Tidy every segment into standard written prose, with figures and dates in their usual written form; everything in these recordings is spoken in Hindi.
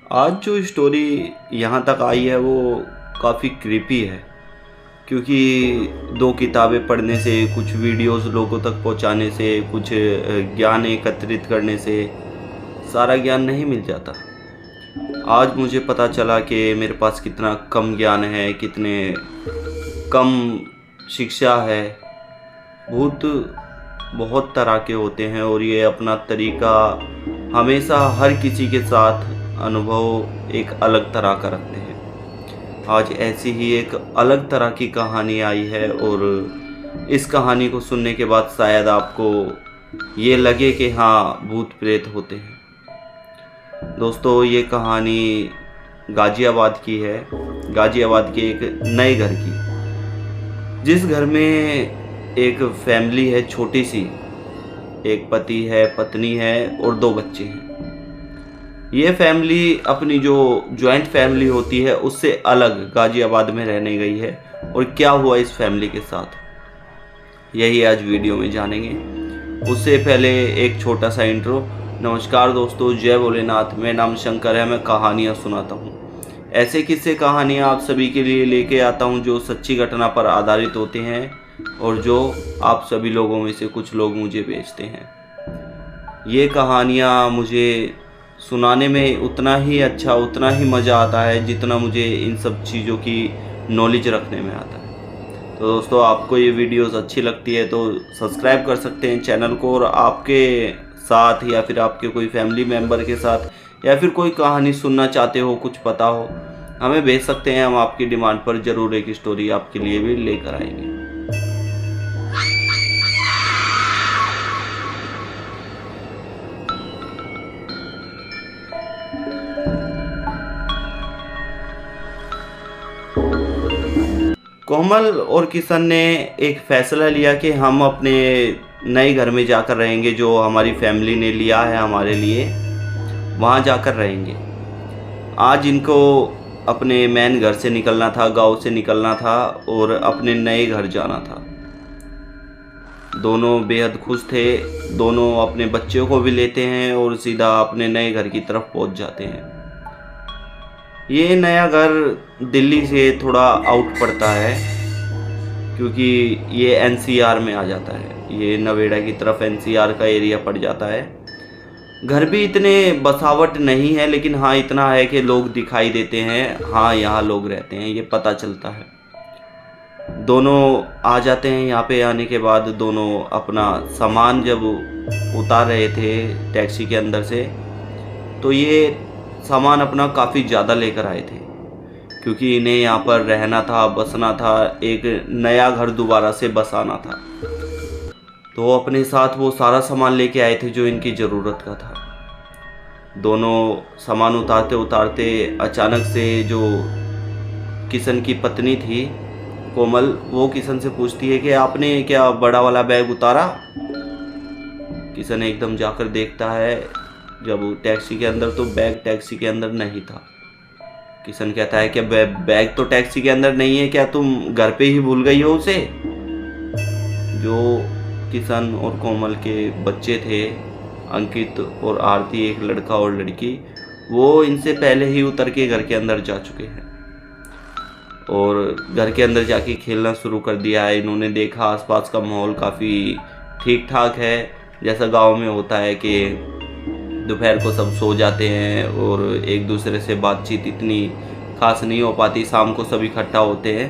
आज जो स्टोरी यहाँ तक आई है वो काफ़ी क्रीपी है, क्योंकि दो किताबें पढ़ने से, कुछ वीडियोस लोगों तक पहुँचाने से, कुछ ज्ञान एकत्रित करने से सारा ज्ञान नहीं मिल जाता। आज मुझे पता चला कि मेरे पास कितना कम ज्ञान है, कितने कम शिक्षा है। भूत बहुत तरह के होते हैं और ये अपना तरीका हमेशा हर किसी के साथ अनुभव एक अलग तरह का रखते हैं। आज ऐसी ही एक अलग तरह की कहानी आई है और इस कहानी को सुनने के बाद शायद आपको ये लगे कि हाँ, भूत प्रेत होते हैं। दोस्तों, ये कहानी गाज़ियाबाद की है, गाज़ियाबाद के एक नए घर की, जिस घर में एक फैमिली है छोटी सी। एक पति है, पत्नी है और दो बच्चे हैं। ये फैमिली अपनी जो जॉइंट फैमिली होती है उससे अलग गाज़ियाबाद में रहने गई है। और क्या हुआ इस फैमिली के साथ, यही आज वीडियो में जानेंगे। उससे पहले एक छोटा सा इंट्रो। नमस्कार दोस्तों, जय भोलेनाथ। मेरा नाम शंकर है, मैं कहानियाँ सुनाता हूँ। ऐसे किस्से कहानियाँ आप सभी के लिए लेके आता हूँ जो सच्ची घटना पर आधारित होते हैं और जो आप सभी लोगों में से कुछ लोग मुझे भेजते हैं। ये कहानियाँ मुझे सुनाने में उतना ही अच्छा, उतना ही मज़ा आता है जितना मुझे इन सब चीज़ों की नॉलेज रखने में आता है। तो दोस्तों, आपको ये वीडियोस अच्छी लगती है तो सब्सक्राइब कर सकते हैं चैनल को, और आपके साथ या फिर आपके कोई फैमिली मेम्बर के साथ या फिर कोई कहानी सुनना चाहते हो, कुछ पता हो, हमें भेज सकते हैं। हम आपकी डिमांड पर ज़रूर एक स्टोरी आपके लिए भी लेकर आएंगे। कोमल और किशन ने एक फैसला लिया कि हम अपने नए घर में जाकर रहेंगे, जो हमारी फैमिली ने लिया है हमारे लिए, वहाँ जाकर रहेंगे। आज इनको अपने मेन घर से निकलना था, गांव से निकलना था और अपने नए घर जाना था। दोनों बेहद खुश थे। दोनों अपने बच्चों को भी लेते हैं और सीधा अपने नए घर की तरफ पहुँच जाते हैं। ये नया घर दिल्ली से थोड़ा आउट पड़ता है, क्योंकि ये एनसीआर में आ जाता है। ये नवेड़ा की तरफ एनसीआर का एरिया पड़ जाता है। घर भी इतने बसावट नहीं है, लेकिन हाँ, इतना है कि लोग दिखाई देते हैं। हाँ, यहाँ लोग रहते हैं, ये पता चलता है। दोनों आ जाते हैं। यहाँ पे आने के बाद दोनों अपना सामान जब उतार रहे थे टैक्सी के अंदर से, तो ये सामान अपना काफ़ी ज़्यादा लेकर आए थे, क्योंकि इन्हें यहाँ पर रहना था, बसना था, एक नया घर दोबारा से बसाना था। तो अपने साथ वो सारा सामान लेके आए थे जो इनकी ज़रूरत का था। दोनों सामान उतारते उतारते अचानक से जो किशन की पत्नी थी कोमल, वो किशन से पूछती है कि आपने क्या बड़ा वाला बैग उतारा? किशन एकदम जाकर देखता है जब टैक्सी के अंदर, तो बैग टैक्सी के अंदर नहीं था। किशन कहता है कि बैग तो टैक्सी के अंदर नहीं है, क्या तुम घर पे ही भूल गई हो उसे? जो किशन और कोमल के बच्चे थे, अंकित और आरती, एक लड़का और लड़की, वो इनसे पहले ही उतर के घर के अंदर जा चुके हैं और घर के अंदर जाके खेलना शुरू कर दिया है। इन्होंने देखा आसपास का माहौल काफ़ी ठीक ठाक है, जैसा गांव में होता है कि दोपहर को सब सो जाते हैं और एक दूसरे से बातचीत इतनी खास नहीं हो पाती। शाम को सब इकट्ठा होते हैं,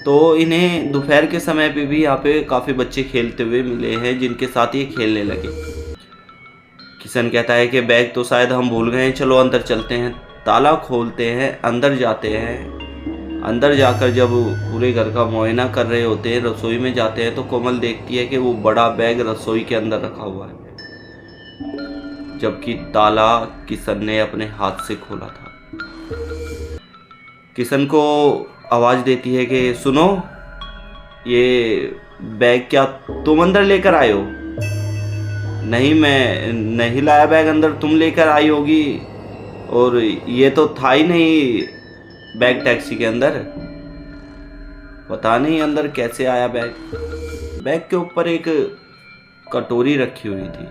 तो इन्हें दोपहर के समय पे भी यहाँ पे काफ़ी बच्चे खेलते हुए मिले हैं, जिनके साथ ये खेलने लगे। किशन कहता है कि बैग तो शायद हम भूल गए हैं, चलो अंदर चलते हैं। ताला खोलते हैं, अंदर जाते हैं। अंदर जाकर जब पूरे घर का मुआयना कर रहे होते हैं, रसोई में जाते हैं, तो कोमल देखती है कि वो बड़ा बैग रसोई के अंदर रखा हुआ है, जबकि ताला किशन ने अपने हाथ से खोला था। किशन को आवाज़ देती है कि सुनो, ये बैग क्या तुम अंदर लेकर आए हो? नहीं, मैं नहीं लाया बैग अंदर, तुम लेकर आई होगी, और ये तो था ही नहीं बैग टैक्सी के अंदर। पता नहीं अंदर कैसे आया बैग। बैग के ऊपर एक कटोरी रखी हुई थी।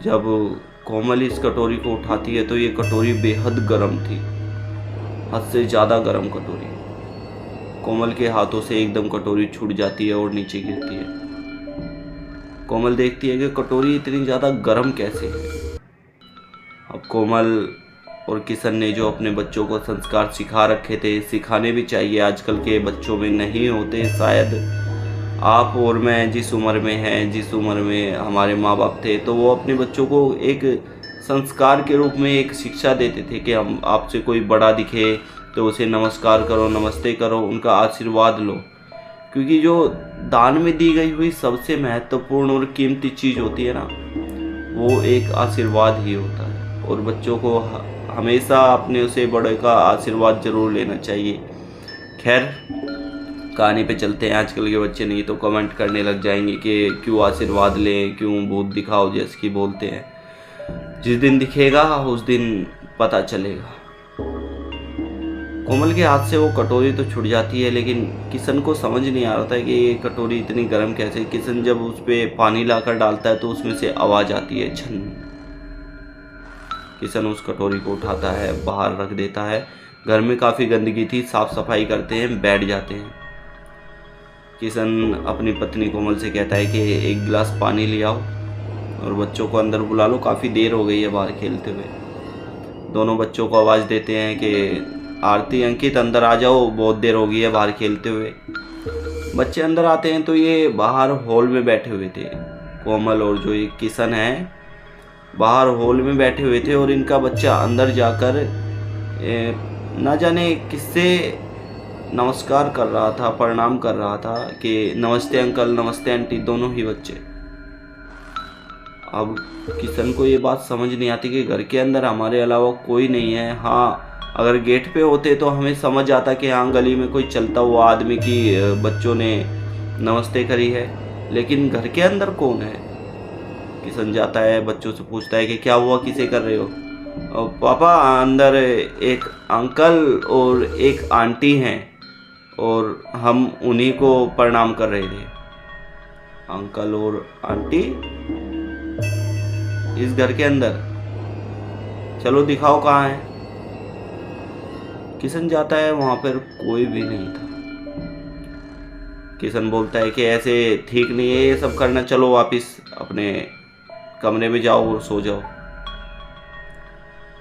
जब कोमल इस कटोरी को उठाती है तो ये कटोरी बेहद गर्म थी, हद से ज़्यादा गर्म कटोरी। कोमल के हाथों से एकदम कटोरी छूट जाती है और नीचे गिरती है। कोमल देखती है कि कटोरी इतनी ज़्यादा गर्म कैसे है। अब कोमल और किशन ने जो अपने बच्चों को संस्कार सिखा रखे थे, सिखाने भी चाहिए, आजकल के बच्चों में नहीं होते शायद। आप और मैं जिस उम्र में हैं, जिस उम्र में हमारे माँ बाप थे, तो वो अपने बच्चों को एक संस्कार के रूप में एक शिक्षा देते थे कि हम आपसे कोई बड़ा दिखे तो उसे नमस्कार करो, नमस्ते करो, उनका आशीर्वाद लो। क्योंकि जो दान में दी गई हुई सबसे महत्वपूर्ण और कीमती चीज़ होती है ना, वो एक आशीर्वाद ही होता है। और बच्चों को हमेशा अपने उसे बड़े का आशीर्वाद जरूर लेना चाहिए। खैर, कहानी पे चलते हैं। आजकल के बच्चे नहीं तो कमेंट करने लग जाएंगे कि क्यों आशीर्वाद लें, क्यों भूत दिखाओ जैसे कि बोलते हैं। जिस दिन दिखेगा उस दिन पता चलेगा। कोमल के हाथ से वो कटोरी तो छूट जाती है, लेकिन किशन को समझ नहीं आ रहा था कि ये कटोरी इतनी गर्म कैसे। किशन जब उस पर पानी लाकर डालता है तो उसमें से आवाज़ आती है, छन। किशन उस कटोरी को उठाता है, बाहर रख देता है। घर में काफ़ी गंदगी थी, साफ सफाई करते हैं, बैठ जाते हैं। किशन अपनी पत्नी कोमल से कहता है कि एक गिलास पानी ले आओ और बच्चों को अंदर बुला लो, काफ़ी देर हो गई है बाहर खेलते हुए। दोनों बच्चों को आवाज़ देते हैं कि आरती, अंकित अंदर आ जाओ, बहुत देर हो गई है बाहर खेलते हुए। बच्चे अंदर आते हैं तो ये बाहर हॉल में बैठे हुए थे। कोमल और जो ये किशन है बाहर हॉल में बैठे हुए थे और इनका बच्चा अंदर जाकर ना जाने किससे नमस्कार कर रहा था, प्रणाम कर रहा था कि नमस्ते अंकल, नमस्ते आंटी, दोनों ही बच्चे। अब किशन को ये बात समझ नहीं आती कि घर के अंदर हमारे अलावा कोई नहीं है। हाँ, अगर गेट पे होते तो हमें समझ आता कि हाँ गली में कोई चलता हुआ आदमी की बच्चों ने नमस्ते करी है, लेकिन घर के अंदर कौन है। किशन जाता है, बच्चों से पूछता है कि क्या हुआ, किसे कर रहे हो। और पापा, अंदर एक अंकल और एक आंटी हैं और हम उन्हीं को प्रणाम कर रहे थे। अंकल और आंटी इस घर के अंदर? चलो दिखाओ कहाँ है। किशन जाता है, वहां पर कोई भी नहीं था। किशन बोलता है कि ऐसे ठीक नहीं है ये सब करना, चलो वापस अपने कमरे में जाओ और सो जाओ।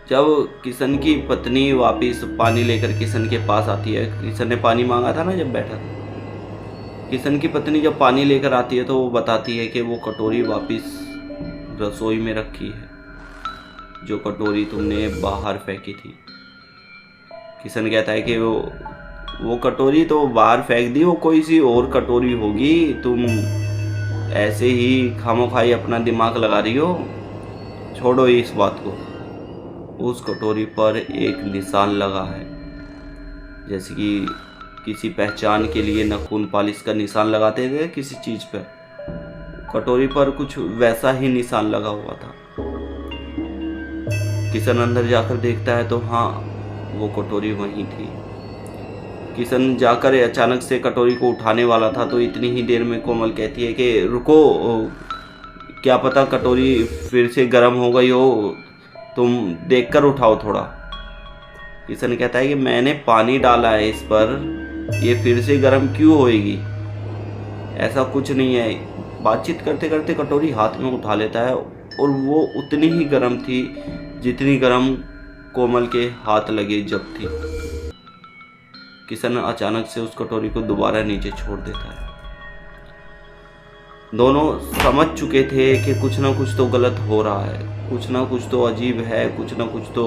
जब किशन की पत्नी वापस पानी लेकर किशन के पास आती है, किशन ने पानी मांगा था ना जब बैठा था, किशन की पत्नी जब पानी लेकर आती है तो वो बताती है कि वो कटोरी वापस रसोई में रखी है, जो कटोरी तुमने बाहर फेंकी थी। किशन कहता है कि वो कटोरी तो बाहर फेंक दी, वो कोई सी और कटोरी होगी, तुम ऐसे ही खामोखाई अपना दिमाग लगा रही हो, छोड़ो इस बात को। उस कटोरी पर एक निशान लगा है, जैसे कि किसी पहचान के लिए नाखून पालिश का निशान लगाते थे किसी चीज़ पर, कटोरी पर कुछ वैसा ही निशान लगा हुआ था। किशन अंदर जाकर देखता है तो हाँ, वो कटोरी वहीं थी। किशन जाकर अचानक से कटोरी को उठाने वाला था तो इतनी ही देर में कोमल कहती है कि रुको, क्या पता कटोरी फिर से गर्म हो गई हो, तुम देखकर उठाओ थोड़ा। किशन कहता है कि मैंने पानी डाला है इस पर, ये फिर से गर्म क्यों होएगी, ऐसा कुछ नहीं है। बातचीत करते करते कटोरी हाथ में उठा लेता है और वो उतनी ही गर्म थी जितनी गर्म कोमल के हाथ लगे जब थी। किशन अचानक से उस कटोरी को दोबारा नीचे छोड़ देता है। दोनों समझ चुके थे कि कुछ ना कुछ तो गलत हो रहा है, कुछ ना कुछ तो अजीब है, कुछ ना कुछ तो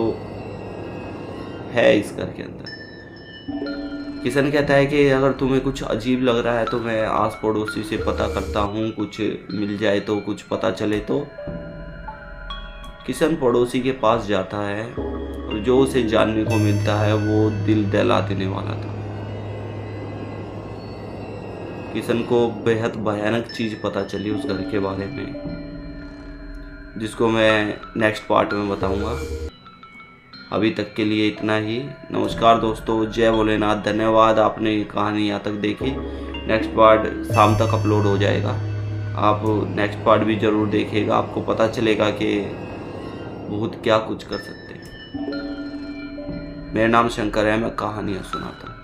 है इस घर के अंदर। किशन कहता है कि अगर तुम्हें कुछ अजीब लग रहा है तो मैं आस पड़ोसी से पता करता हूँ, कुछ मिल जाए तो, कुछ पता चले तो। किशन पड़ोसी के पास जाता है और जो उसे जानने को मिलता है वो दिल दहला देने वाला था। किशन को बेहद भयानक चीज़ पता चली उस घर के बारे में, जिसको मैं नेक्स्ट पार्ट में बताऊंगा। अभी तक के लिए इतना ही। नमस्कार दोस्तों, जय भोलेनाथ। धन्यवाद, आपने कहानी यहाँ तक देखी। नेक्स्ट पार्ट शाम तक अपलोड हो जाएगा, आप नेक्स्ट पार्ट भी ज़रूर देखिएगा। आपको पता चलेगा कि भूत क्या कुछ कर सकते हैं। मेरा नाम शंकर है, मैं कहानियाँ सुनाता हूँ।